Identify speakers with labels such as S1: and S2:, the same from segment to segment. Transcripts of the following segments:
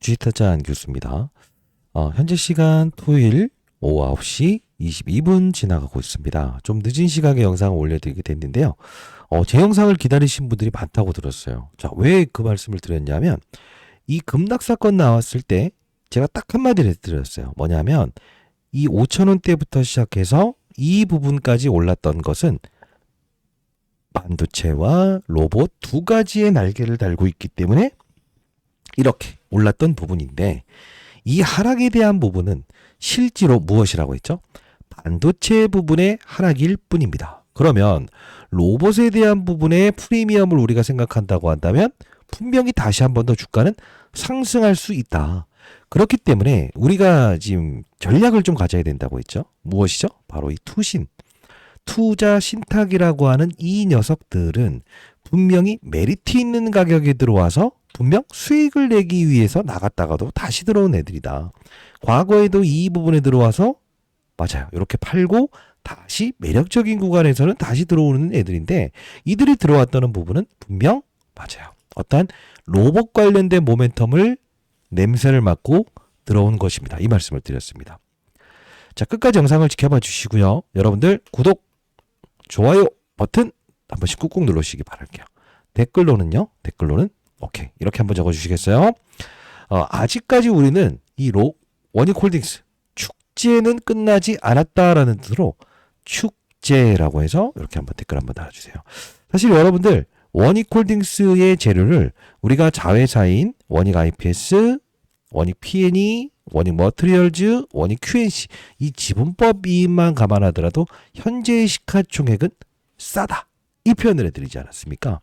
S1: 주식타짜 안교수입니다. 현재 시간 토요일 오후 9시 22분 지나가고 있습니다. 좀 늦은 시각에 영상을 올려드리게 됐는데요. 제 영상을 기다리신 분들이 많다고 들었어요. 자, 왜 그 말씀을 드렸냐면 이 급락 사건 나왔을 때 제가 딱 한마디를 드렸어요. 뭐냐면 이 5,000원대부터 시작해서 이 부분까지 올랐던 것은 반도체와 로봇 두 가지의 날개를 달고 있기 때문에 이렇게 올랐던 부분인데, 이 하락에 대한 부분은 실제로 무엇이라고 했죠? 반도체 부분의 하락일 뿐입니다. 그러면 로봇에 대한 부분의 프리미엄을 우리가 생각한다고 한다면 분명히 다시 한 번 더 주가는 상승할 수 있다. 그렇기 때문에 우리가 지금 전략을 좀 가져야 된다고 했죠. 무엇이죠? 바로 이 투자 신탁이라고 하는 이 녀석들은 분명히 메리트 있는 가격에 들어와서 분명 수익을 내기 위해서 나갔다가도 다시 들어온 애들이다. 과거에도 이 부분에 들어와서 맞아요. 이렇게 팔고 다시 매력적인 구간에서는 다시 들어오는 애들인데, 이들이 들어왔다는 부분은 분명 맞아요. 어떠한 로봇 관련된 모멘텀을 냄새를 맡고 들어온 것입니다. 이 말씀을 드렸습니다. 자, 끝까지 영상을 지켜봐 주시고요. 여러분들 구독, 좋아요 버튼 한 번씩 꾹꾹 눌러주시기 바랄게요. 댓글로는 오케이 이렇게 한번 적어주시겠어요? 아직까지 우리는 이 원익홀딩스 축제는 끝나지 않았다라는 뜻으로 축제라고 해서 이렇게 한번 댓글 한번 달아주세요. 사실 여러분들 원익홀딩스의 재료를 우리가 자회사인 원익 IPS, 원익 P&E, 원익 머트리얼즈, 원익 QNC 이 지분법 이익만 감안하더라도 현재의 시가총액은 싸다. 이 표현을 해드리지 않았습니까?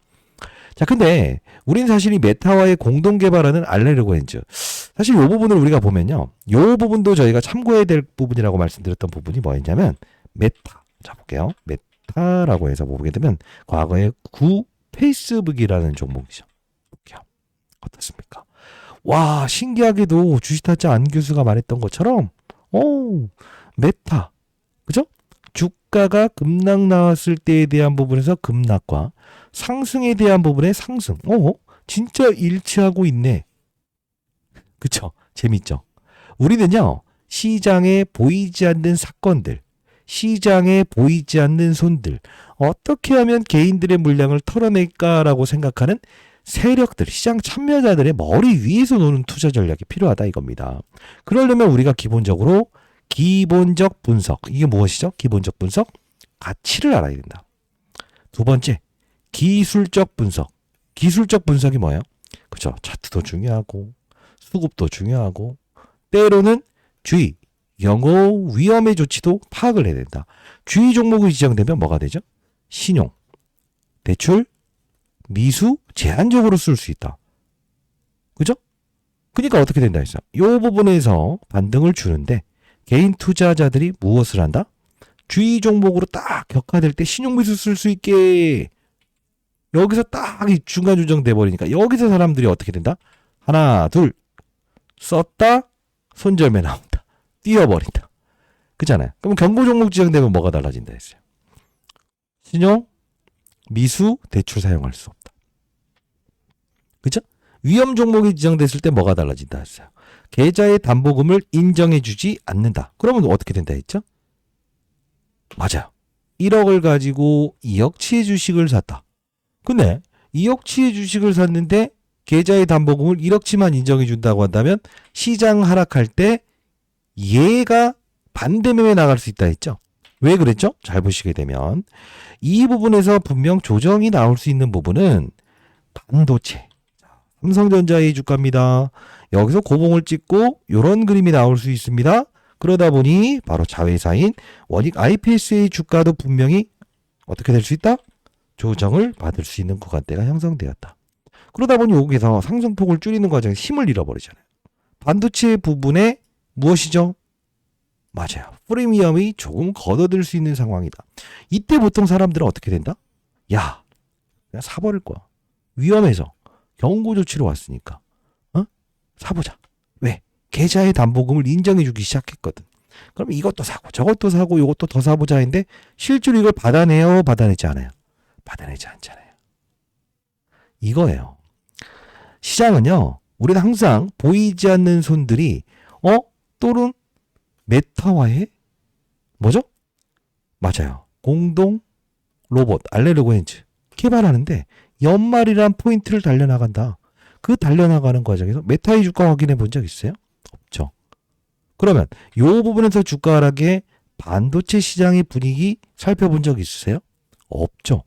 S1: 자, 근데 우린 사실 이 메타와의 공동 개발하는 알레르고엔즈, 사실 이 부분을 우리가 보면요, 이 부분도 저희가 참고해야 될 부분이라고 말씀드렸던 부분이 뭐였냐면 메타. 자, 볼게요. 메타라고 해서 보게 되면 과거에 페이스북이라는 종목이죠. 볼게요. 어떻습니까? 와, 신기하게도 주식타짜 안 교수가 말했던 것처럼 메타, 그죠? 주가가 급락 나왔을 때에 대한 부분에서 급락과 상승에 대한 부분의 상승, 진짜 일치하고 있네. 그쵸? 재밌죠? 우리는요, 시장에 보이지 않는 사건들, 시장에 보이지 않는 손들, 어떻게 하면 개인들의 물량을 털어낼까라고 생각하는 세력들, 시장 참여자들의 머리 위에서 노는 투자 전략이 필요하다 이겁니다. 그러려면 우리가 기본적으로 기본적 분석, 이게 무엇이죠? 기본적 분석, 가치를 알아야 된다. 두 번째, 기술적 분석. 기술적 분석이 뭐예요? 그죠? 차트도 중요하고 수급도 중요하고 때로는 주의, 영어 위험의 조치도 파악을 해야 된다. 주의 종목이 지정되면 뭐가 되죠? 신용, 대출, 미수 제한적으로 쓸 수 있다. 그죠? 그러니까 어떻게 된다 했어요? 이 부분에서 반등을 주는데 개인 투자자들이 무엇을 한다? 주의 종목으로 딱 격화될 때 신용미수 쓸 수 있게 여기서 딱 중간 조정돼 버리니까 여기서 사람들이 어떻게 된다? 하나, 둘 썼다 손절매 나온다. 뛰어버린다. 그잖아요. 그럼 경고 종목 지정되면 뭐가 달라진다 했어요? 신용, 미수, 대출 사용할 수 없다. 그죠? 위험 종목이 지정됐을 때 뭐가 달라진다 했어요? 계좌의 담보금을 인정해주지 않는다. 그러면 어떻게 된다 했죠? 맞아요. 1억을 가지고 2억치의 주식을 샀다. 근데 2억치의 주식을 샀는데 계좌의 담보금을 1억치만 인정해준다고 한다면 시장 하락할 때 얘가 반대매매 나갈 수 있다 했죠? 왜 그랬죠? 잘 보시게 되면 이 부분에서 분명 조정이 나올 수 있는 부분은 반도체, 삼성전자의 주가입니다. 여기서 고봉을 찍고 이런 그림이 나올 수 있습니다. 그러다 보니 바로 자회사인 원익 IPS의 주가도 분명히 어떻게 될 수 있다? 조정을 받을 수 있는 구간대가 형성되었다. 그러다 보니 여기서 상승폭을 줄이는 과정에 힘을 잃어버리잖아요. 반도체 부분에 무엇이죠? 맞아요. 프리미엄이 조금 걷어들 수 있는 상황이다. 이때 보통 사람들은 어떻게 된다? 야, 그냥 사버릴 거야. 위험해서 경고 조치로 왔으니까 사보자. 왜? 계좌의 담보금을 인정해주기 시작했거든. 그럼 이것도 사고 저것도 사고 이것도 더 사보자 했는데 실제로 이걸 받아내요? 받아내지 않아요? 받아내지 않잖아요. 이거예요. 시장은요, 우리는 항상 보이지 않는 손들이 또는 메타와의 뭐죠? 맞아요. 공동 로봇 알레르고엔즈 개발하는데 연말이란 포인트를 달려나간다. 그 달려나가는 과정에서 메타의 주가 확인해 본 적 있어요? 없죠. 그러면 이 부분에서 주가 하락의 반도체 시장의 분위기 살펴본 적 있으세요? 없죠.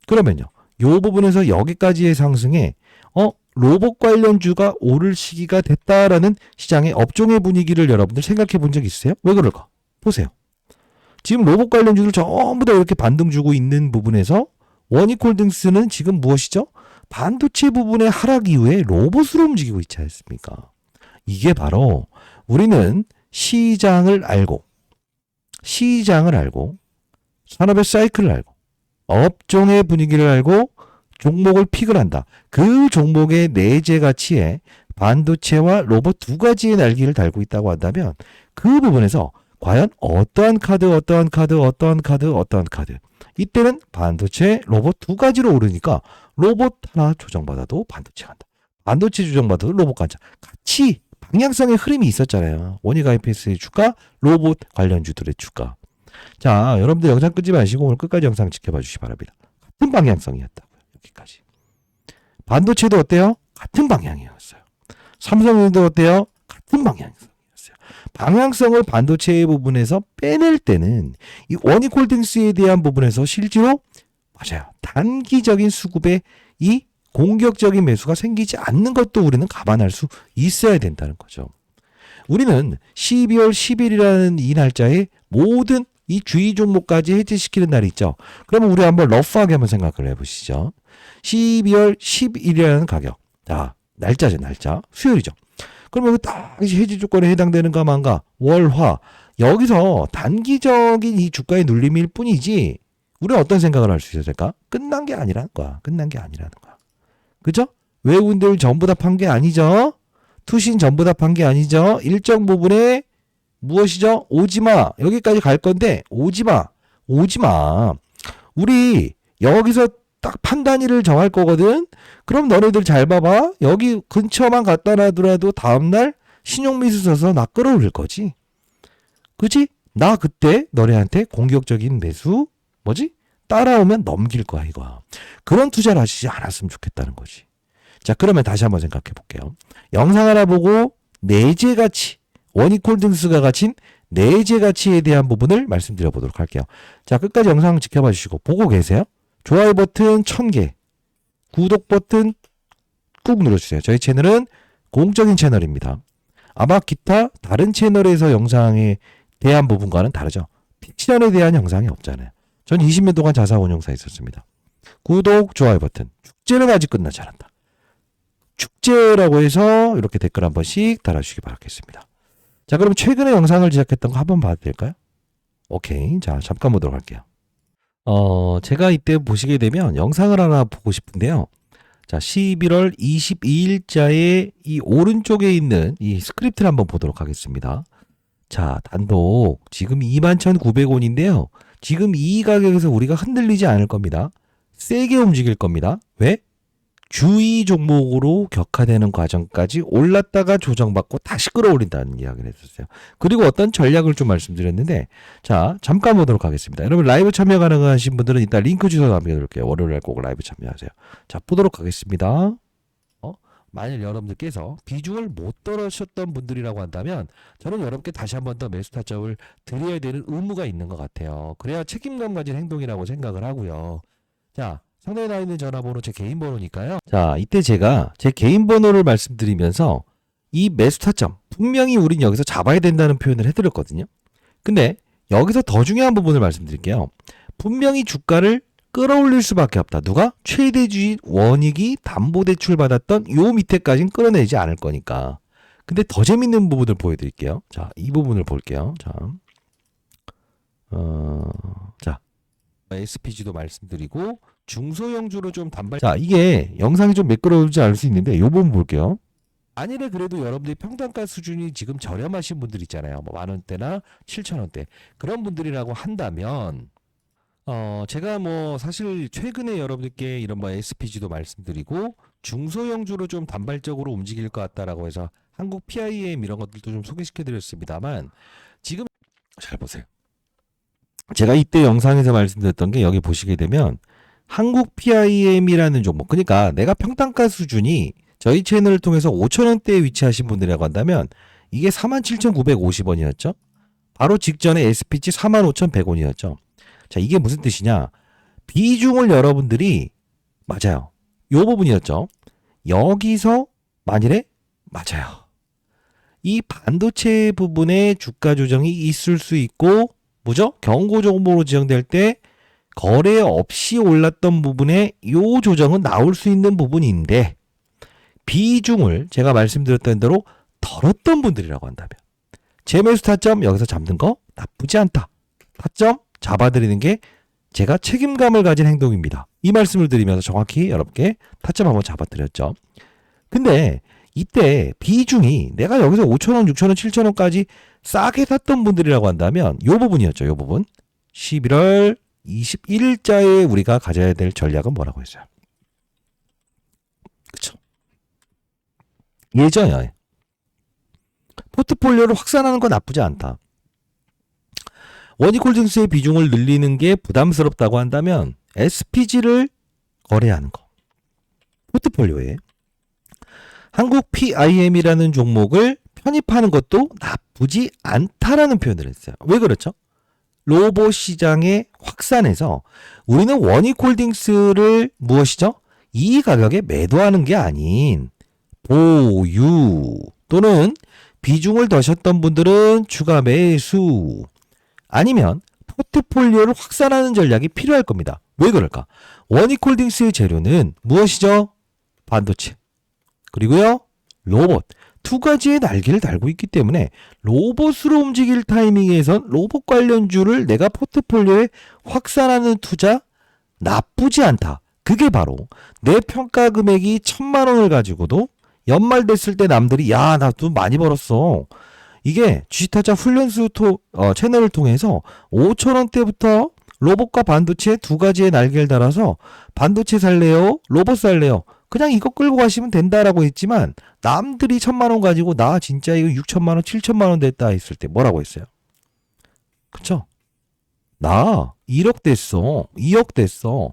S1: 그러면요. 이 부분에서 여기까지의 상승에 로봇 관련주가 오를 시기가 됐다라는 시장의 업종의 분위기를 여러분들 생각해 본 적 있으세요? 왜 그럴까? 보세요. 지금 로봇 관련주들 전부 다 이렇게 반등 주고 있는 부분에서 원익홀딩스는 지금 무엇이죠? 반도체 부분의 하락 이후에 로봇으로 움직이고 있지 않습니까? 이게 바로 우리는 시장을 알고 산업의 사이클을 알고 업종의 분위기를 알고 종목을 픽을 한다. 그 종목의 내재 가치에 반도체와 로봇 두 가지의 날개를 달고 있다고 한다면 그 부분에서 과연 어떠한 카드 이때는 반도체, 로봇 두 가지로 오르니까 로봇 하나 조정받아도 반도체 간다. 반도체 조정받아도 로봇 간다. 같이 방향성의 흐름이 있었잖아요. 원익 IPS의 주가, 로봇 관련주들의 주가. 자, 여러분들 영상 끄지 마시고 오늘 끝까지 영상 지켜봐 주시기 바랍니다. 같은 방향성이었다고요. 여기까지. 반도체도 어때요? 같은 방향이었어요. 삼성도 어때요? 같은 방향이었어요. 방향성을 반도체 부분에서 빼낼 때는 이 원익홀딩스에 대한 부분에서 실제로 맞아요. 단기적인 수급에 이 공격적인 매수가 생기지 않는 것도 우리는 감안할 수 있어야 된다는 거죠. 우리는 12월 10일이라는 이 날짜에 모든 이 주의 종목까지 해제시키는 날이 있죠. 그러면 우리 한번 러프하게 한번 생각을 해보시죠. 12월 10일이라는 가격. 자, 날짜죠, 날짜. 수요일이죠. 그러면 딱 해지 조건에 해당되는가 만가 월화 여기서 단기적인 이 주가의 눌림일 뿐이지 우리는 어떤 생각을 할 수 있을까? 끝난 게 아니라는 거야. 그죠? 외국인들 전부 다 판 게 아니죠. 투신 전부 다 판 게 아니죠. 일정 부분에 무엇이죠? 오지마. 여기까지 갈 건데 오지마. 우리 여기서 딱 판단위를 정할 거거든. 그럼 너네들 잘 봐봐. 여기 근처만 갖다 놔두라도 다음날 신용미수 써서 나 끌어올릴 거지. 그치? 나 그때 너네한테 공격적인 매수 따라오면 넘길 거야 이거. 그런 투자를 하시지 않았으면 좋겠다는 거지. 자, 그러면 다시 한번 생각해 볼게요. 영상 하나 보고 내재 가치, 원익홀딩스가 가진 내재 가치에 대한 부분을 말씀드려 보도록 할게요. 자, 끝까지 영상 지켜봐 주시고 보고 계세요? 좋아요 버튼 1000개, 구독 버튼 꾹 눌러주세요. 저희 채널은 공적인 채널입니다. 아마 기타 다른 채널에서 영상에 대한 부분과는 다르죠. 픽션에 대한 영상이 없잖아요. 전 20년 동안 자사운용사에 있었습니다. 구독, 좋아요 버튼. 축제는 아직 끝나지 않았다. 축제라고 해서 이렇게 댓글 한 번씩 달아주시기 바라겠습니다. 자, 그럼 최근에 영상을 제작했던 거 한번 봐도 될까요? 오케이. 자, 잠깐 보도록 할게요. 제가 이때 보시게 되면 영상을 하나 보고 싶은데요. 자, 11월 22일자에 이 오른쪽에 있는 이 스크립트를 한번 보도록 하겠습니다. 자, 단독 지금 21,900원인데요. 지금 이 가격에서 우리가 흔들리지 않을 겁니다. 세게 움직일 겁니다. 왜? 주의 종목으로 격화되는 과정까지 올랐다가 조정받고 다시 끌어올린다는 이야기를 했었어요. 그리고 어떤 전략을 좀 말씀드렸는데, 자, 잠깐 보도록 하겠습니다. 여러분 라이브 참여 가능하신 분들은 이따 링크 주소 남겨둘게요. 월요일에 꼭 라이브 참여하세요. 자, 보도록 하겠습니다. 만일 여러분들께서 비중을 못 떨으셨던 분들이라고 한다면 저는 여러분께 다시 한 번 더 매수 타점을 드려야 되는 의무가 있는 것 같아요. 그래야 책임감 가진 행동이라고 생각을 하고요. 자, 상단에 나와 있는 전화번호 제 개인 번호니까요. 자, 이때 제가 제 개인 번호를 말씀드리면서 이 매수 타점 분명히 우린 여기서 잡아야 된다는 표현을 해드렸거든요. 근데 여기서 더 중요한 부분을 말씀드릴게요. 분명히 주가를 끌어올릴 수밖에 없다. 누가? 최대주의 원익이 담보대출 받았던 요 밑에까지는 끌어내지 않을 거니까. 근데 더 재밌는 부분을 보여드릴게요. 자, 이 부분을 볼게요. 자, SPG도 말씀드리고 중소형주로 좀 단발. 자, 이게 영상이 좀 매끄러울지 알 수 있는데 요 부분 볼게요. 만일에 그래도 여러분들이 평단가 수준이 지금 저렴하신 분들 있잖아요. 뭐 10,000원대나 7,000원대 그런 분들이라고 한다면 제가 뭐 사실 최근에 여러분들께 이런 뭐 SPG도 말씀드리고 중소형주로 좀 단발적으로 움직일 것 같다라고 해서 한국 PIM 이런 것들도 좀 소개시켜드렸습니다만 지금 잘 보세요. 제가 이때 영상에서 말씀드렸던 게 여기 보시게 되면 한국 PIM이라는 종목, 그러니까 내가 평단가 수준이 저희 채널을 통해서 5,000원대에 위치하신 분들이라고 한다면 이게 47,950원이었죠. 바로 직전에 SPG 45,100원이었죠. 자, 이게 무슨 뜻이냐? 비중을 여러분들이 맞아요. 요 부분이었죠. 여기서 만일에 맞아요. 이 반도체 부분에 주가 조정이 있을 수 있고 뭐죠? 경고 종목으로 지정될 때 거래 없이 올랐던 부분에 요 조정은 나올 수 있는 부분인데 비중을 제가 말씀드렸던 대로 덜었던 분들이라고 한다면 재매수 타점 여기서 잡는 거 나쁘지 않다. 타점 잡아드리는 게 제가 책임감을 가진 행동입니다. 이 말씀을 드리면서 정확히 여러분께 타점 한번 잡아드렸죠. 근데 이때 비중이 내가 여기서 5,000원, 6,000원, 7,000원까지 싸게 샀던 분들이라고 한다면 요 부분이었죠. 요 부분. 11월 21일자에 우리가 가져야 될 전략은 뭐라고 했어요? 그쵸? 예전에 포트폴리오를 확산하는 건 나쁘지 않다. 원익홀딩스의 비중을 늘리는 게 부담스럽다고 한다면 SPG를 거래하는 거. 포트폴리오에 한국 PIM이라는 종목을 편입하는 것도 나쁘지 않다라는 표현을 했어요. 왜 그렇죠? 로봇 시장의 확산에서 우리는 원익홀딩스를 무엇이죠? 이 가격에 매도하는 게 아닌 보유 또는 비중을 더셨던 분들은 추가 매수 아니면 포트폴리오를 확산하는 전략이 필요할 겁니다. 왜 그럴까? 원익홀딩스의 재료는 무엇이죠? 반도체 그리고요 로봇 두 가지의 날개를 달고 있기 때문에 로봇으로 움직일 타이밍에선 로봇 관련주를 내가 포트폴리오에 확산하는 투자 나쁘지 않다. 그게 바로 내 평가 금액이 1,000만 원을 가지고도 연말 됐을 때 남들이 야, 나 돈 많이 벌었어. 이게 주식타자 훈련수 채널을 통해서 5,000원대부터 로봇과 반도체 두 가지의 날개를 달아서 반도체 살래요? 로봇 살래요? 그냥 이거 끌고 가시면 된다라고 했지만 남들이 1,000만 원 가지고 나 진짜 이거 6천만 원, 7천만 원 됐다 했을 때 뭐라고 했어요? 그쵸? 나 1억 됐어. 2억 됐어.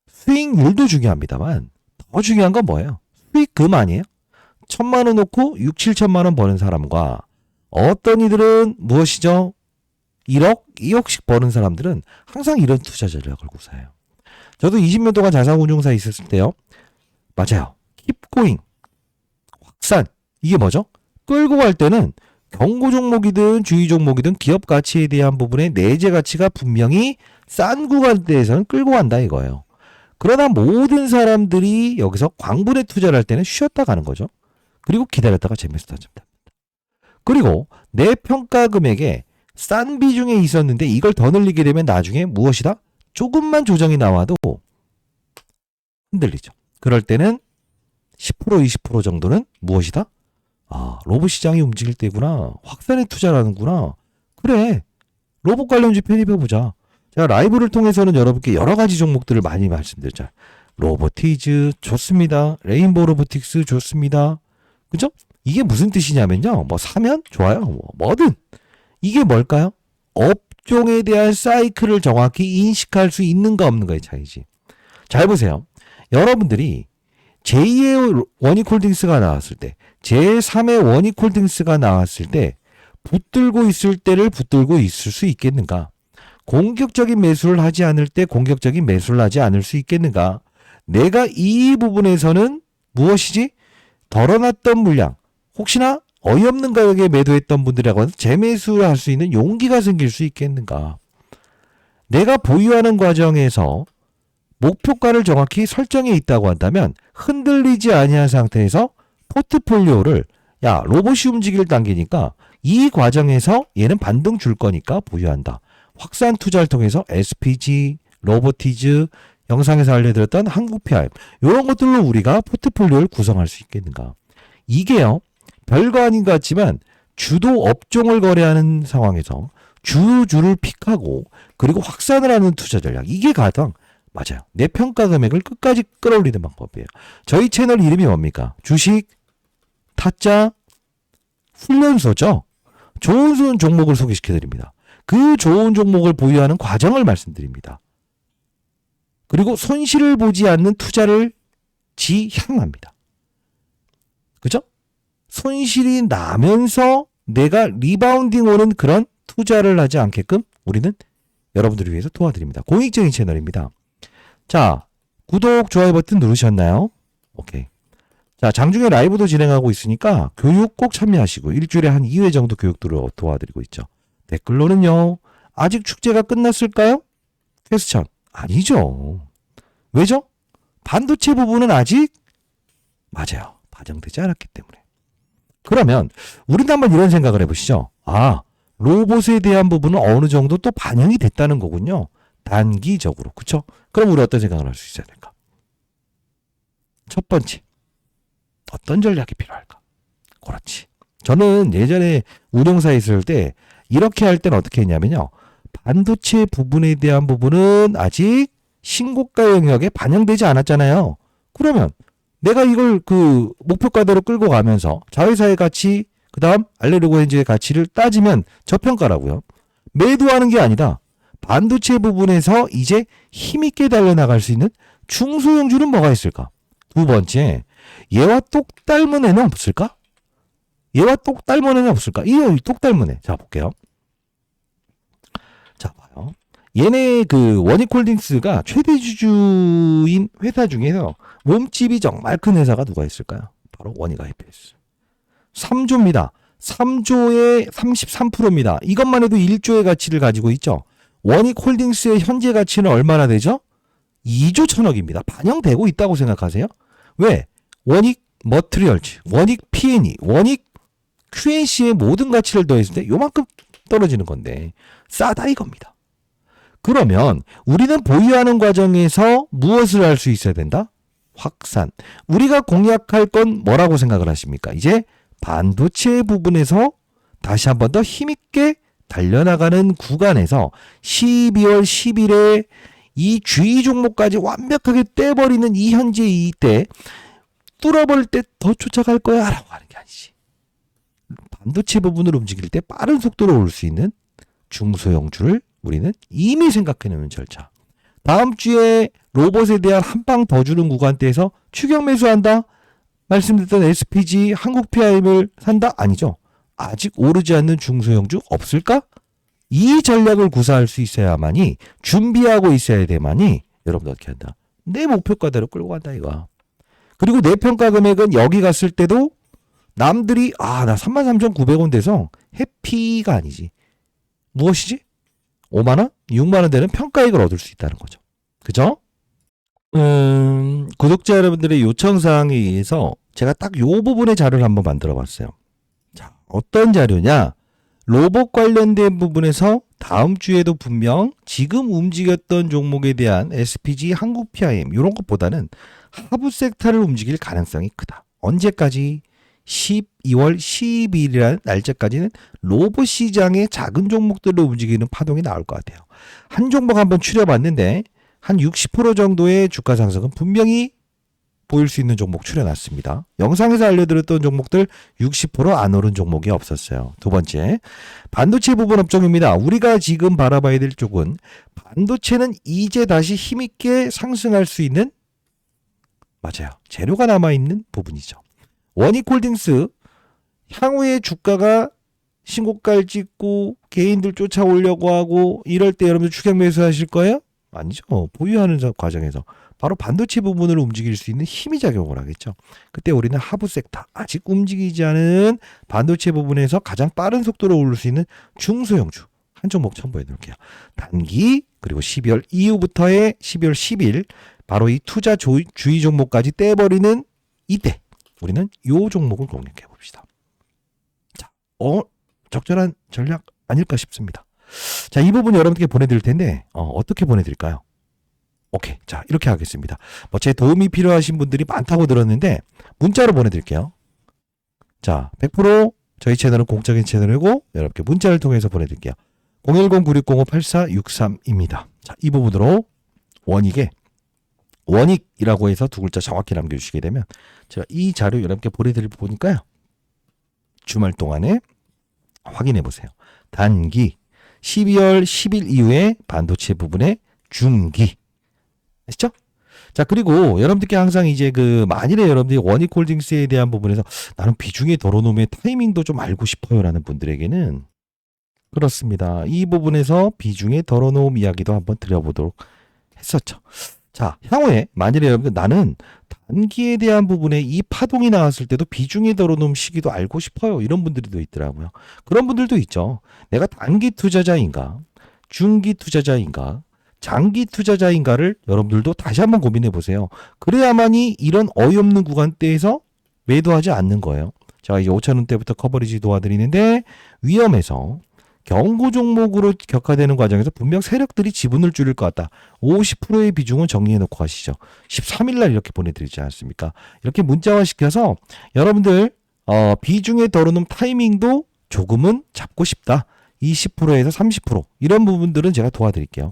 S1: 수익률도 중요합니다만 더 중요한 건 뭐예요? 수익금 아니에요? 1,000만 원 놓고 6, 7천만 원 버는 사람과 어떤 이들은 무엇이죠? 1억, 2억씩 버는 사람들은 항상 이런 투자 전략을 구사해요. 저도 20년 동안 자산운용사에 있었을 때요. 맞아요. keep going. 확산. 이게 뭐죠? 끌고 갈 때는 경고 종목이든 주의 종목이든 기업 가치에 대한 부분의 내재 가치가 분명히 싼 구간대에서는 끌고 간다 이거예요. 그러나 모든 사람들이 여기서 광분에 투자를 할 때는 쉬었다 가는 거죠. 그리고 기다렸다가 재매수 타점니다. 그리고 내 평가 금액에 싼 비중에 있었는데 이걸 더 늘리게 되면 나중에 무엇이다? 조금만 조정이 나와도 흔들리죠. 그럴 때는 10% 20% 정도는 무엇이다? 아, 로봇 시장이 움직일 때구나. 확산에 투자라는구나. 그래. 로봇 관련주 편입해보자. 제가 라이브를 통해서는 여러분께 여러 가지 종목들을 많이 말씀드렸잖아요. 로보티즈 좋습니다. 레인보우 로보틱스 좋습니다. 그죠? 이게 무슨 뜻이냐면요. 뭐 사면 좋아요. 뭐든. 이게 뭘까요? 업종에 대한 사이클을 정확히 인식할 수 있는가 없는가의 차이지. 잘 보세요. 여러분들이 제2의 원익홀딩스가 나왔을 때, 제3의 원익홀딩스가 나왔을 때 붙들고 있을 때를 붙들고 있을 수 있겠는가? 공격적인 매수를 하지 않을 때 공격적인 매수를 하지 않을 수 있겠는가? 내가 이 부분에서는 무엇이지? 덜어놨던 물량, 혹시나 어이없는 가격에 매도했던 분들이라고 해서 재매수를 할 수 있는 용기가 생길 수 있겠는가? 내가 보유하는 과정에서 목표가를 정확히 설정해 있다고 한다면 흔들리지 아니한 상태에서 포트폴리오를 야 로봇이 움직일 단계니까 이 과정에서 얘는 반등 줄 거니까 보유한다. 확산 투자를 통해서 SPG, 로보티즈, 영상에서 알려드렸던 한국 PIM 이런 것들로 우리가 포트폴리오를 구성할 수 있겠는가. 이게요. 별거 아닌 것 같지만 주도 업종을 거래하는 상황에서 주를 픽하고 그리고 확산을 하는 투자 전략. 이게 가장 맞아요. 내 평가 금액을 끝까지 끌어올리는 방법이에요. 저희 채널 이름이 뭡니까? 주식, 타짜, 훈련소죠. 좋은 종목을 소개시켜드립니다. 그 좋은 종목을 보유하는 과정을 말씀드립니다. 그리고 손실을 보지 않는 투자를 지향합니다. 그죠? 손실이 나면서 내가 리바운딩 오는 그런 투자를 하지 않게끔 우리는 여러분들을 위해서 도와드립니다. 공익적인 채널입니다. 자, 구독, 좋아요 버튼 누르셨나요? 오케이. 자, 장중에 라이브도 진행하고 있으니까 교육 꼭 참여하시고 일주일에 한 2회 정도 교육들을 도와드리고 있죠. 댓글로는요. 아직 축제가 끝났을까요? 퀘스천. 아니죠. 왜죠? 반도체 부분은 아직 맞아요. 반영되지 않았기 때문에. 그러면 우리는 한번 이런 생각을 해보시죠. 아, 로봇에 대한 부분은 어느 정도 또 반영이 됐다는 거군요. 단기적으로. 그쵸? 그럼 우리 어떤 생각을 할 수 있어야 될까? 첫 번째. 어떤 전략이 필요할까? 그렇지. 저는 예전에 운영사에 있을 때 이렇게 할 때는 어떻게 했냐면요. 반도체 부분에 대한 부분은 아직 신고가 영역에 반영되지 않았잖아요. 그러면 내가 이걸 그 목표가대로 끌고 가면서 자회사의 가치, 그 다음 알레르고엔즈의 가치를 따지면 저평가라고요. 매도하는 게 아니다. 반도체 부분에서 이제 힘있게 달려나갈 수 있는 중소형주는 뭐가 있을까? 두 번째, 얘와 똑 닮은 애는 없을까? 얘와 똑 닮은 애는 없을까? 이 똑 닮은 애. 자, 볼게요. 자, 봐요. 얘네 그 원익홀딩스가 최대 주주인 회사 중에서 몸집이 정말 큰 회사가 누가 있을까요? 바로 원익 IPS. 3조입니다. 3조의 33%입니다. 이것만 해도 1조의 가치를 가지고 있죠. 원익홀딩스의 현재 가치는 얼마나 되죠? 2조 1천억입니다. 반영되고 있다고 생각하세요? 왜? 원익 머트리얼즈, 원익 P&E, 원익 QNC의 모든 가치를 더했을 때 요만큼 떨어지는 건데 싸다 이겁니다. 그러면 우리는 보유하는 과정에서 무엇을 할 수 있어야 된다? 확산. 우리가 공략할 건 뭐라고 생각을 하십니까? 이제 반도체 부분에서 다시 한 번 더 힘있게 달려나가는 구간에서 12월 10일에 이 주의 종목까지 완벽하게 떼버리는 이 현재 이때 뚫어버릴 때 더 쫓아갈 거야 라고 하는 게 아니지. 반도체 부분을 움직일 때 빠른 속도로 올 수 있는 중소형주를 우리는 이미 생각해놓는 절차. 다음 주에 로봇에 대한 한 방 더 주는 구간대에서 추격 매수한다? 말씀드렸던 SPG, 한국 PIM을 산다? 아니죠. 아직 오르지 않는 중소형주 없을까? 이 전략을 구사할 수 있어야만이 준비하고 있어야 돼만이 여러분 어떻게 한다? 내 목표가대로 끌고 간다 이거. 그리고 내 평가 금액은 여기 갔을 때도 남들이 나 33,900원 돼서 해피가 아니지. 무엇이지? 5만원? 6만원 되는 평가액을 얻을 수 있다는 거죠. 그죠? 구독자 여러분들의 요청사항에 의해서 제가 딱 요 부분의 자료를 한번 만들어 봤어요. 자, 어떤 자료냐? 로봇 관련된 부분에서 다음 주에도 분명 지금 움직였던 종목에 대한 SPG, 한국 PIM 이런 것보다는 하부 섹터를 움직일 가능성이 크다. 언제까지? 12월 12일이라는 날짜까지는 로봇 시장의 작은 종목들로 움직이는 파동이 나올 것 같아요. 한 종목 한번 추려봤는데 한 60% 정도의 주가 상승은 분명히 보일 수 있는 종목 추려놨습니다. 영상에서 알려드렸던 종목들 60%안 오른 종목이 없었어요. 두 번째, 반도체 부분 업종입니다. 우리가 지금 바라봐야 될 쪽은 반도체는 이제 다시 힘있게 상승할 수 있는 맞아요. 재료가 남아있는 부분이죠. 원익홀딩스 향후에 주가가 신고가를 찍고 개인들 쫓아오려고 하고 이럴 때 여러분들 추격 매수하실 거예요? 아니죠. 보유하는 과정에서 바로 반도체 부분을 움직일 수 있는 힘이 작용을 하겠죠. 그때 우리는 하부 섹터, 아직 움직이지 않은 반도체 부분에서 가장 빠른 속도로 오를 수 있는 중소형주 한 종목 첨부해 놓을게요. 단기 그리고 12월 이후부터의 12월 10일 바로 이 투자 주의 종목까지 떼버리는 이때 우리는 이 종목을 공략해 봅시다. 자, 적절한 전략 아닐까 싶습니다. 자, 이 부분 여러분께 보내드릴 텐데 어떻게 보내드릴까요? 오케이, 자 이렇게 하겠습니다. 제 도움이 필요하신 분들이 많다고 들었는데 문자로 보내드릴게요. 자, 100% 저희 채널은 공적인 채널이고 여러분께 문자를 통해서 보내드릴게요. 010-9605-8463입니다. 자, 이 부분으로 원익의 원익이라고 해서 두 글자 정확히 남겨주시게 되면 제가 이 자료 여러분께 보내드릴 보니까요. 주말 동안에 확인해 보세요. 단기 12월 10일 이후에 반도체 부분의 중기. 아시죠? 자, 그리고 여러분들께 항상 이제 만일에 여러분들이 원익홀딩스에 대한 부분에서 나는 비중의 덜어놓음의 타이밍도 좀 알고 싶어요라는 분들에게는 그렇습니다. 이 부분에서 비중의 덜어놓음 이야기도 한번 드려보도록 했었죠. 자, 향후에 만일에 여러분들 나는 단기에 대한 부분에 이 파동이 나왔을 때도 비중의 덜어놓음 시기도 알고 싶어요. 이런 분들도 있더라고요. 그런 분들도 있죠. 내가 단기 투자자인가, 중기 투자자인가, 장기 투자자인가를 여러분들도 다시 한번 고민해 보세요. 그래야만이 이런 어이없는 구간대에서 매도하지 않는 거예요. 자, 이제 5,000원대부터 커버리지 도와드리는데 위험해서 경고 종목으로 격화되는 과정에서 분명 세력들이 지분을 줄일 것 같다. 50%의 비중은 정리해 놓고 가시죠. 13일 날 이렇게 보내드리지 않습니까? 이렇게 문자화 시켜서 여러분들 비중의 덜어놓은 타이밍도 조금은 잡고 싶다. 20%에서 30% 이런 부분들은 제가 도와드릴게요.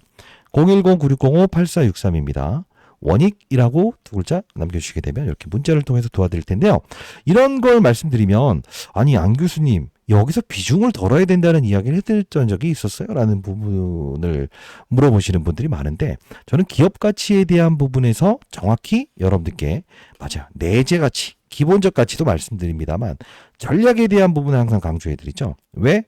S1: 010-9605-8463입니다. 원익이라고 두 글자 남겨주시게 되면 이렇게 문자를 통해서 도와드릴 텐데요. 이런 걸 말씀드리면 아니 안 교수님 여기서 비중을 덜어야 된다는 이야기를 해드렸던 적이 있었어요? 라는 부분을 물어보시는 분들이 많은데 저는 기업 가치에 대한 부분에서 정확히 여러분들께 맞아요. 내재 가치, 기본적 가치도 말씀드립니다만 전략에 대한 부분을 항상 강조해드리죠. 왜?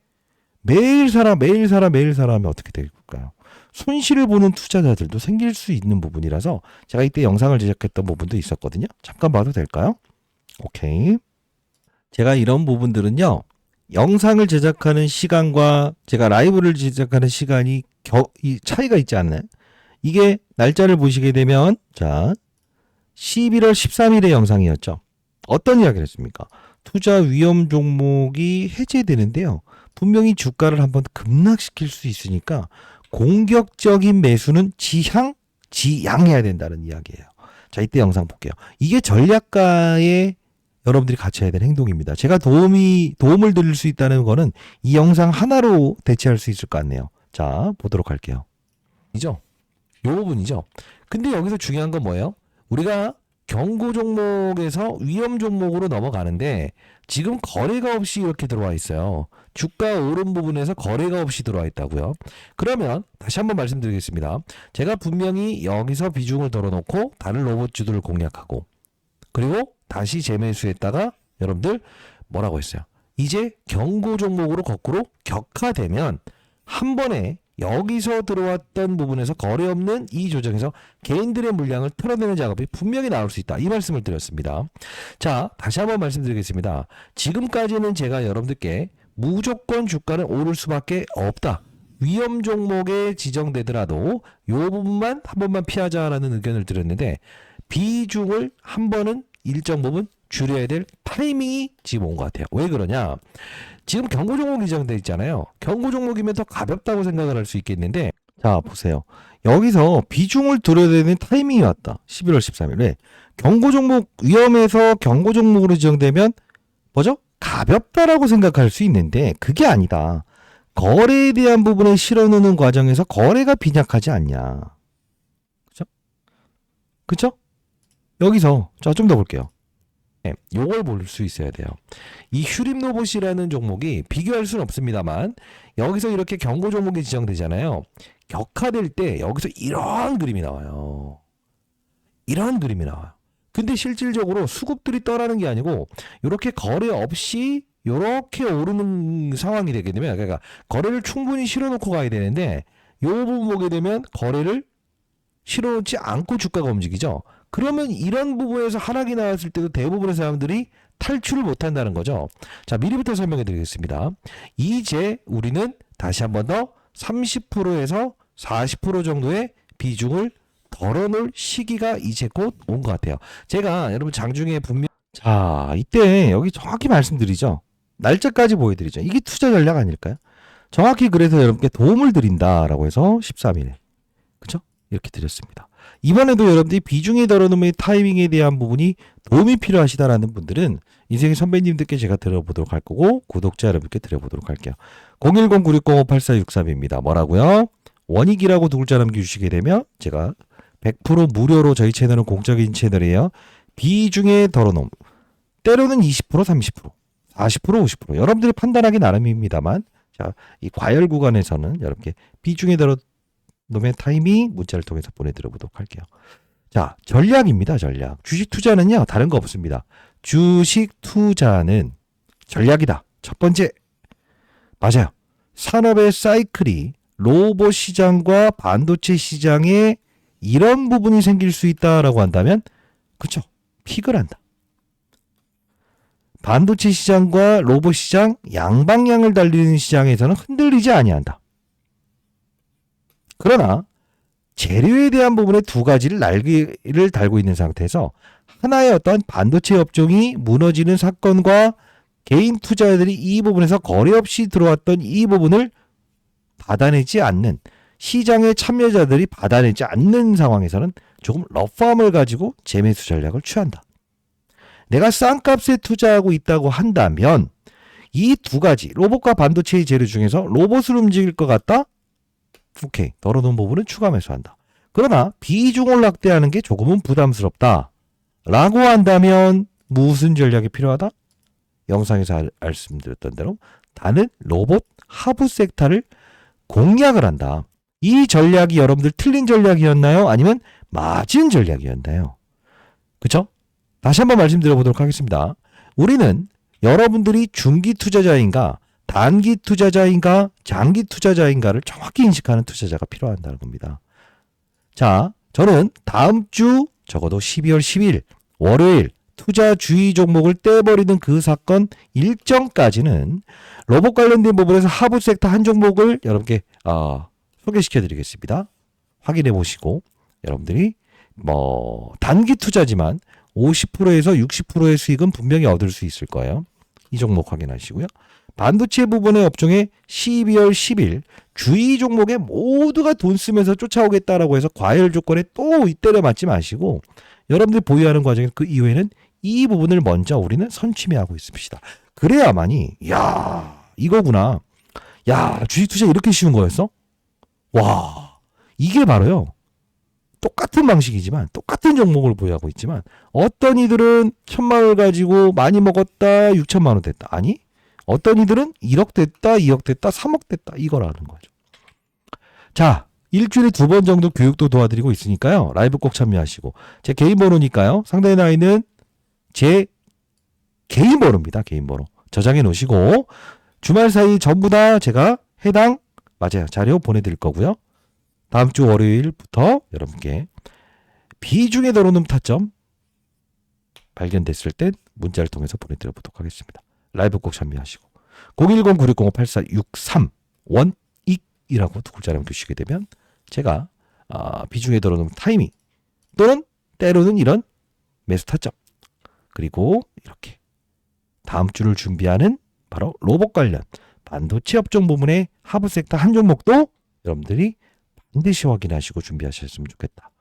S1: 매일 사라 하면 어떻게 될까요? 손실을 보는 투자자들도 생길 수 있는 부분이라서 제가 이때 영상을 제작했던 부분도 있었거든요. 잠깐 봐도 될까요? 오케이. 제가 이런 부분들은요. 영상을 제작하는 시간과 제가 라이브를 제작하는 시간이 이 차이가 있지 않나요? 이게 날짜를 보시게 되면 자 11월 13일의 영상이었죠. 어떤 이야기를 했습니까? 투자 위험 종목이 해제되는데요. 분명히 주가를 한번 급락시킬 수 있으니까 공격적인 매수는 지양해야 된다는 이야기예요. 자, 이때 영상 볼게요. 이게 전략가의 여러분들이 같이 해야 될 행동입니다. 제가 도움을 드릴 수 있다는 거는 이 영상 하나로 대체할 수 있을 것 같네요. 자, 보도록 할게요. 이죠? 요 부분이죠. 근데 여기서 중요한 건 뭐예요? 우리가 경고 종목에서 위험 종목으로 넘어가는데 지금 거래가 없이 이렇게 들어와 있어요. 주가 오른 부분에서 거래가 없이 들어와 있다고요. 그러면 다시 한번 말씀드리겠습니다. 제가 분명히 여기서 비중을 덜어놓고 다른 로봇주들을 공략하고 그리고 다시 재매수했다가 여러분들 뭐라고 했어요? 이제 경고 종목으로 거꾸로 격화되면 한 번에 여기서 들어왔던 부분에서 거래 없는 이 조정에서 개인들의 물량을 털어내는 작업이 분명히 나올 수 있다. 이 말씀을 드렸습니다. 자, 다시 한번 말씀드리겠습니다. 지금까지는 제가 여러분들께 무조건 주가는 오를 수밖에 없다. 위험 종목에 지정되더라도 이 부분만 한 번만 피하자라는 의견을 드렸는데 비중을 한 번은 일정 부분 줄여야 될 타이밍이 지금 온 것 같아요. 왜 그러냐? 지금 경고 종목이 지정되어 있잖아요. 경고 종목이면 더 가볍다고 생각을 할 수 있겠는데 자 보세요. 여기서 비중을 들여야 되는 타이밍이 왔다. 11월 13일. 왜? 경고 종목 위험해서 경고 종목으로 지정되면 뭐죠? 가볍다라고 생각할 수 있는데 그게 아니다. 거래에 대한 부분을 실어놓는 과정에서 거래가 빈약하지 않냐. 그쵸? 그쵸? 여기서 자 좀 더 볼게요. 네, 요걸 볼 수 있어야 돼요. 이 휴림 로봇이라는 종목이 비교할 수는 없습니다만 여기서 이렇게 경고 종목이 지정되잖아요. 격화될 때 여기서 이런 그림이 나와요. 이런 그림이 나와요. 근데 실질적으로 수급들이 떠라는 게 아니고 이렇게 거래 없이 이렇게 오르는 상황이 되게 되면 그러니까 거래를 충분히 실어놓고 가야 되는데 요 부분 보게 되면 거래를 실어놓지 않고 주가가 움직이죠. 그러면 이런 부분에서 하락이 나왔을 때도 대부분의 사람들이 탈출을 못한다는 거죠. 자, 미리부터 설명해 드리겠습니다. 이제 우리는 다시 한 번 더 30%에서 40% 정도의 비중을 덜어놓을 시기가 이제 곧 온 것 같아요. 제가 여러분 장중에 분명 자 이때 여기 정확히 말씀드리죠. 날짜까지 보여드리죠. 이게 투자 전략 아닐까요? 정확히 그래서 여러분께 도움을 드린다라고 해서 13일에 그쵸? 이렇게 드렸습니다. 이번에도 여러분들이 비중에 덜어놓은 타이밍에 대한 부분이 도움이 필요하시다라는 분들은 인생의 선배님들께 제가 드려보도록 할 거고 구독자 여러분께 드려보도록 할게요. 010-9605-8463입니다. 뭐라고요? 원익이라고 두 글자 남겨주시게 되면 제가 100% 무료로 저희 채널은 공적인 채널이에요. 비중에 덜어놓음. 때로는 20%, 30%, 40%, 50%. 여러분들이 판단하기 나름입니다만, 자, 이 과열 구간에서는 여러분께 비중에 덜어놓으면 타이밍 문자를 통해서 보내드려 보도록 할게요. 자, 전략입니다. 전략. 주식 투자는요, 다른 거 없습니다. 주식 투자는 전략이다. 첫 번째, 맞아요. 산업의 사이클이 로봇 시장과 반도체 시장에 이런 부분이 생길 수 있다라고 한다면, 그쵸? 픽을 한다. 반도체 시장과 로봇 시장 양방향을 달리는 시장에서는 흔들리지 아니한다. 그러나 재료에 대한 부분에 두 가지를 날개를 달고 있는 상태에서 하나의 어떤 반도체 업종이 무너지는 사건과 개인 투자자들이 이 부분에서 거래 없이 들어왔던 이 부분을 받아내지 않는, 시장의 참여자들이 받아내지 않는 상황에서는 조금 러프함을 가지고 재매수 전략을 취한다. 내가 싼 값에 투자하고 있다고 한다면 이 두 가지 로봇과 반도체의 재료 중에서 로봇을 움직일 것 같다? 오케이. 덜어놓은 부분은 추가 매수한다. 그러나 비중을 확대하는 게 조금은 부담스럽다 라고 한다면 무슨 전략이 필요하다? 영상에서 말씀드렸던 대로 다른 로봇 하부 섹터를 공략을 한다. 이 전략이 여러분들 틀린 전략이었나요? 아니면 맞은 전략이었나요? 그쵸? 다시 한번 말씀드려보도록 하겠습니다. 우리는 여러분들이 중기 투자자인가, 단기 투자자인가, 장기 투자자인가를 정확히 인식하는 투자자가 필요한다는 겁니다. 자, 저는 다음 주 적어도 12월 10일 월요일 투자 주의 종목을 떼버리는 그 사건 일정까지는 로봇 관련된 부분에서 하부 섹터 한 종목을 여러분께 소개시켜 드리겠습니다. 확인해 보시고 여러분들이 단기 투자지만 50%에서 60%의 수익은 분명히 얻을 수 있을 거예요. 이 종목 확인하시고요. 반도체 부분의 업종에 12월 10일 주의 종목에 모두가 돈 쓰면서 쫓아오겠다라고 해서 과열 조건에 또 때려 맞지 마시고 여러분들이 보유하는 과정에서 그 이후에는 이 부분을 먼저 우리는 선취매하고 있습니다. 그래야만이 이거구나. 주식 투자 이렇게 쉬운 거였어? 와, 이게 바로요. 똑같은 방식이지만 똑같은 종목을 보유하고 있지만 어떤 이들은 1,000만 원을 가지고 많이 먹었다 6천만 원 됐다. 아니 어떤 이들은 1억 됐다 2억 됐다 3억 됐다 이거라는 거죠. 자, 일주일에 2번 정도 교육도 도와드리고 있으니까요. 라이브 꼭 참여하시고 제 개인 번호니까요. 상단에 나와 있는 제 개인 번호입니다. 개인 번호 저장해 놓으시고 주말 사이 전부 다 제가 해당 자료 보내드릴 거고요. 다음 주 월요일부터 여러분께 비중에 들어오는 타점 발견됐을 땐 문자를 통해서 보내드려 보도록 하겠습니다. 라이브 꼭 참여하시고 010-9605-8463 원익이라고 두 글자 남겨주시게 되면 제가 비중에 들어오는 타이밍 또는 때로는 이런 매수 타점 그리고 이렇게 다음 주를 준비하는 바로 로봇 관련 반도체 업종 부분의 하부 섹터 한 종목도 여러분들이 반드시 확인하시고 준비하셨으면 좋겠다.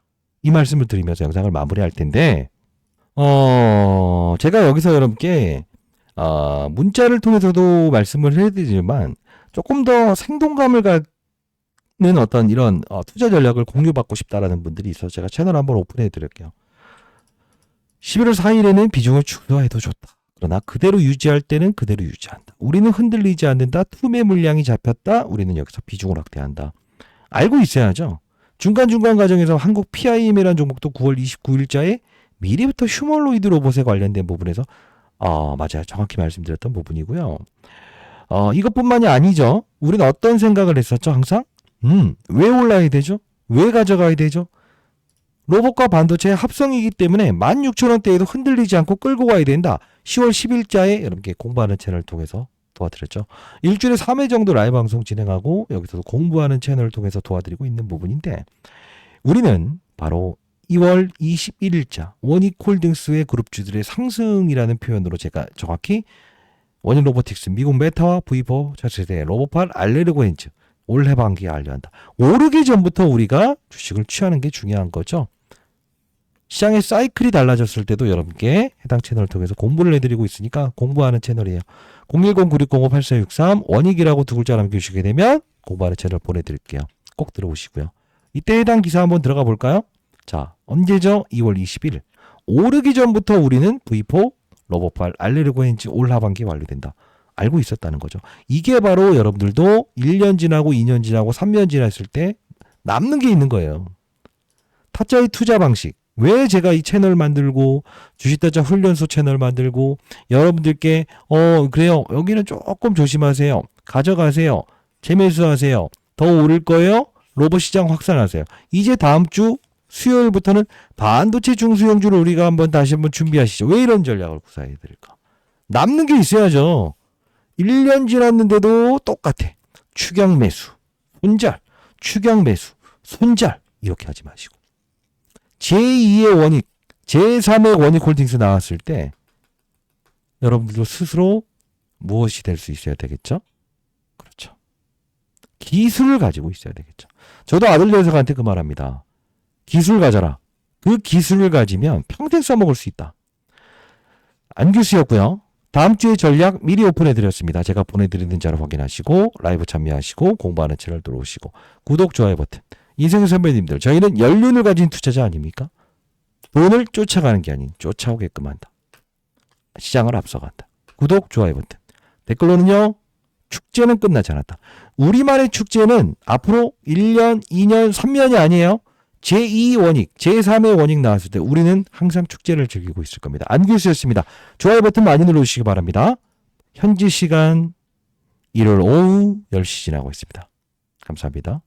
S1: 이 말씀을 드리면서 영상을 마무리할 텐데 제가 여기서 여러분께 문자를 통해서도 말씀을 해드리지만 조금 더 생동감을 갖는 어떤 이런 투자 전략을 공유받고 싶다라는 분들이 있어서 제가 채널 한번 오픈해 드릴게요. 11월 4일에는 비중을 축소해도 좋다. 그러나 그대로 유지할 때는 그대로 유지한다. 우리는 흔들리지 않는다. 투매 물량이 잡혔다. 우리는 여기서 비중을 확대한다. 알고 있어야죠. 중간중간 과정에서 한국 PIM이라는 종목도 9월 29일자에 미리부터 휴머노이드 로봇에 관련된 부분에서 맞아요. 정확히 말씀드렸던 부분이고요. 이것뿐만이 아니죠. 우리는 어떤 생각을 했었죠? 항상 왜 올라야 되죠? 왜 가져가야 되죠? 로봇과 반도체의 합성이기 때문에 16,000원대에도 흔들리지 않고 끌고 가야 된다. 10월 10일자에 여러분께 공부하는 채널을 통해서 도와드렸죠. 일주일에 3회 정도 라이브 방송 진행하고 여기서도 공부하는 채널을 통해서 도와드리고 있는 부분인데 우리는 바로 2월 21일자 원익홀딩스의 그룹주들의 상승이라는 표현으로 제가 정확히 원익 로보틱스, 미국 메타와 V4 차세대 로봇팔 알레르고엔즈 올해 반기에 알려한다. 오르기 전부터 우리가 주식을 취하는 게 중요한 거죠. 시장의 사이클이 달라졌을 때도 여러분께 해당 채널을 통해서 공부를 해드리고 있으니까 공부하는 채널이에요. 010-9605-8463 원익이라고 두 글자 남겨주시게 되면 공부하는 채널 보내드릴게요. 꼭 들어오시고요. 이때 해당 기사 한번 들어가 볼까요? 자, 언제죠? 2월 20일. 오르기 전부터 우리는 V4 러버팔 알레르고 헨지 올 하반기 완료된다. 알고 있었다는 거죠. 이게 바로 여러분들도 1년 지나고 2년 지나고 3년 지났을 때 남는 게 있는 거예요. 타짜의 투자 방식. 왜 제가 이 채널 만들고 주식타짜 훈련소 채널 만들고 여러분들께 그래요. 여기는 조금 조심하세요. 가져가세요. 재매수하세요. 더 오를 거예요. 로봇 시장 확산하세요. 이제 다음 주 수요일부터는 반도체 중수형주를 우리가 다시 한번 준비하시죠. 왜 이런 전략을 구사해 드릴까? 남는 게 있어야죠. 1년 지났는데도 똑같아. 추격 매수, 손절, 추격 매수, 손절 이렇게 하지 마시고 제2의 원익, 제3의 원익 홀딩스 나왔을 때 여러분들도 스스로 무엇이 될 수 있어야 되겠죠? 그렇죠. 기술을 가지고 있어야 되겠죠. 저도 아들 녀석한테 그 말합니다. 기술 가져라. 그 기술을 가지면 평생 써먹을 수 있다. 안규수였고요. 다음 주에 전략 미리 오픈해드렸습니다. 제가 보내드리는 자를 확인하시고 라이브 참여하시고 공부하는 채널 들어오시고 구독, 좋아요 버튼. 인생 선배님들, 저희는 연륜을 가진 투자자 아닙니까? 돈을 쫓아가는 게 아닌 쫓아오게끔 한다. 시장을 앞서간다. 구독, 좋아요 버튼. 댓글로는요. 축제는 끝나지 않았다. 우리만의 축제는 앞으로 1년, 2년, 3년이 아니에요. 제2 원익, 제3의 원익 나왔을 때 우리는 항상 축제를 즐기고 있을 겁니다. 안규수였습니다. 좋아요 버튼 많이 눌러주시기 바랍니다. 현지 시간 일요일 오후 10시 지나고 있습니다. 감사합니다.